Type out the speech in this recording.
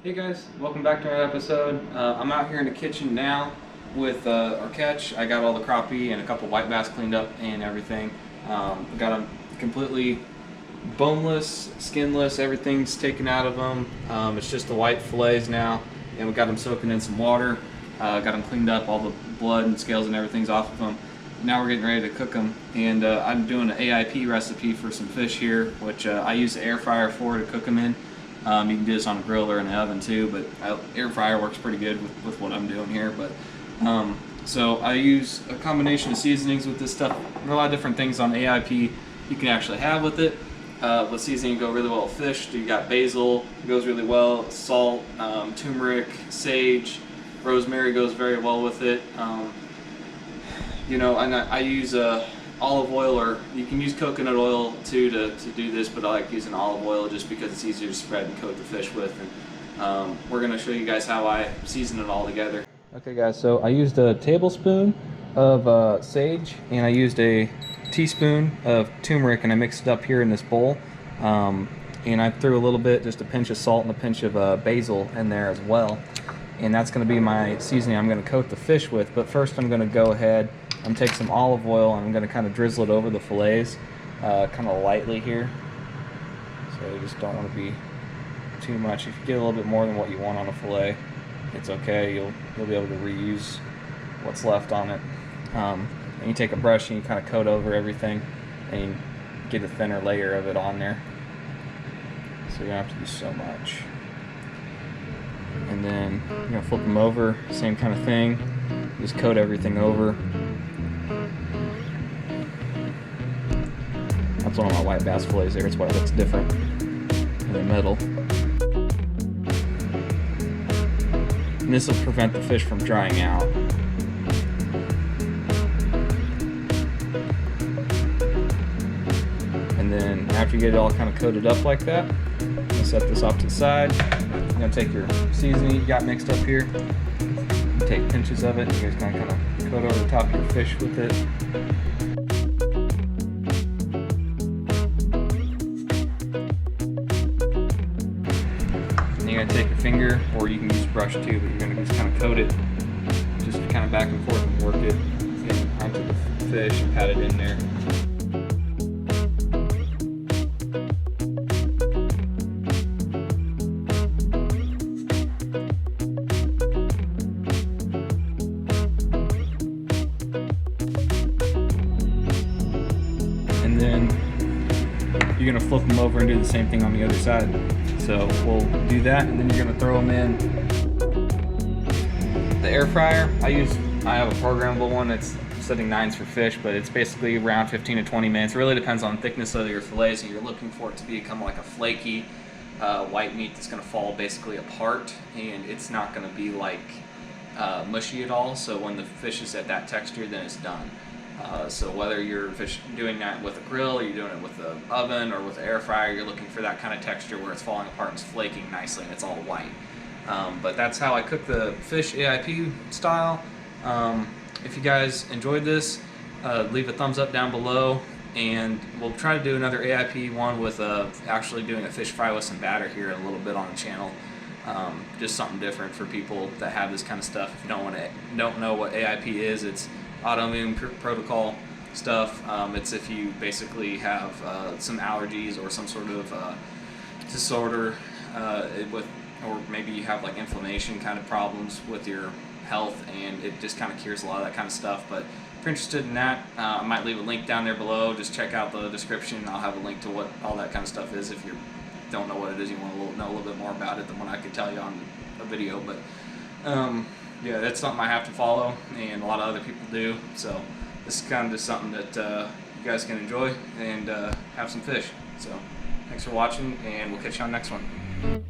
Hey guys, welcome back to another episode. I'm out here in the kitchen now with our catch. I got all the crappie and a couple white bass cleaned up and everything. Got them completely boneless, skinless, everything's taken out of them. It's just the white fillets now, and we got them soaking in some water. Got them cleaned up, all the blood and scales and everything's off of them. Now we're getting ready to cook them, and I'm doing an AIP recipe for some fish here, which I use the air fryer for to cook them in. You can do this on a grill or in the oven too, but air fryer works pretty good with what I'm doing here. But so I use a combination of seasonings with this stuff. There are a lot of different things on AIP you can actually have with it. With seasoning go really well with fish. You got basil, goes really well. Salt, turmeric, sage, rosemary goes very well with it. And I use olive oil, or you can use coconut oil too to do this, but I like using olive oil just because it's easier to spread and coat the fish with. And we're going to show you guys how I season it all together. Okay guys, so I used a tablespoon of sage and I used a teaspoon of turmeric, and I mixed it up here in this bowl. And I threw a little bit, just a pinch of salt and a pinch of basil in there as well. And that's going to be my seasoning I'm going to coat the fish with. But first I'm going to go ahead and take some olive oil and I'm going to kind of drizzle it over the fillets kind of lightly here. So you just don't want to be too much. If you get a little bit more than what you want on a fillet, it's okay. You'll be able to reuse what's left on it. And you take a brush and you kind of coat over everything and you get a thinner layer of it on there. So you don't have to do so much. And then you're going to flip them over, same kind of thing. Just coat everything over. That's one of my white bass fillets there. It's why it looks different in the middle. And this will prevent the fish from drying out. And then after you get it all kind of coated up like that, you set this off to the side. You're going to take your seasoning you got mixed up here, take pinches of it, and you're just going to kind of coat over the top of your fish with it. And you're going to take your finger, or you can use a brush too, but you're going to just kind of coat it, just kind of back and forth and work it onto the fish and pat it in there. And then you're going to flip them over and do the same thing on the other side. So we'll do that, and then you're going to throw them in the air fryer. I have a programmable one that's setting 9s for fish, but it's basically around 15 to 20 minutes. It really depends on the thickness of your fillets, and you're looking for it to become like a flaky white meat that's going to fall basically apart, and it's not going to be like mushy at all. So when the fish is at that texture, then it's done. So whether you're doing that with a grill, or you're doing it with the oven or with the air fryer, you're looking for that kind of texture where it's falling apart and it's flaking nicely and it's all white. But that's how I cook the fish AIP style. If you guys enjoyed this, leave a thumbs up down below, and we'll try to do another AIP one with actually doing a fish fry with some batter here in a little bit on the channel. Just something different for people that have this kind of stuff. If you don't know what AIP is, it's Autoimmune protocol stuff. It's if you basically have some allergies or some sort of disorder or maybe you have like inflammation kind of problems with your health, and it just kind of cures a lot of that kind of stuff. But if you're interested in that, I might leave a link down there below. Just check out the description. I'll have a link to what all that kind of stuff is if you don't know what it is, you want to know a little bit more about it than what I could tell you on a video. But yeah, that's something I have to follow, and a lot of other people do. So this is kind of just something that you guys can enjoy and have some fish. So thanks for watching, and we'll catch you on the next one.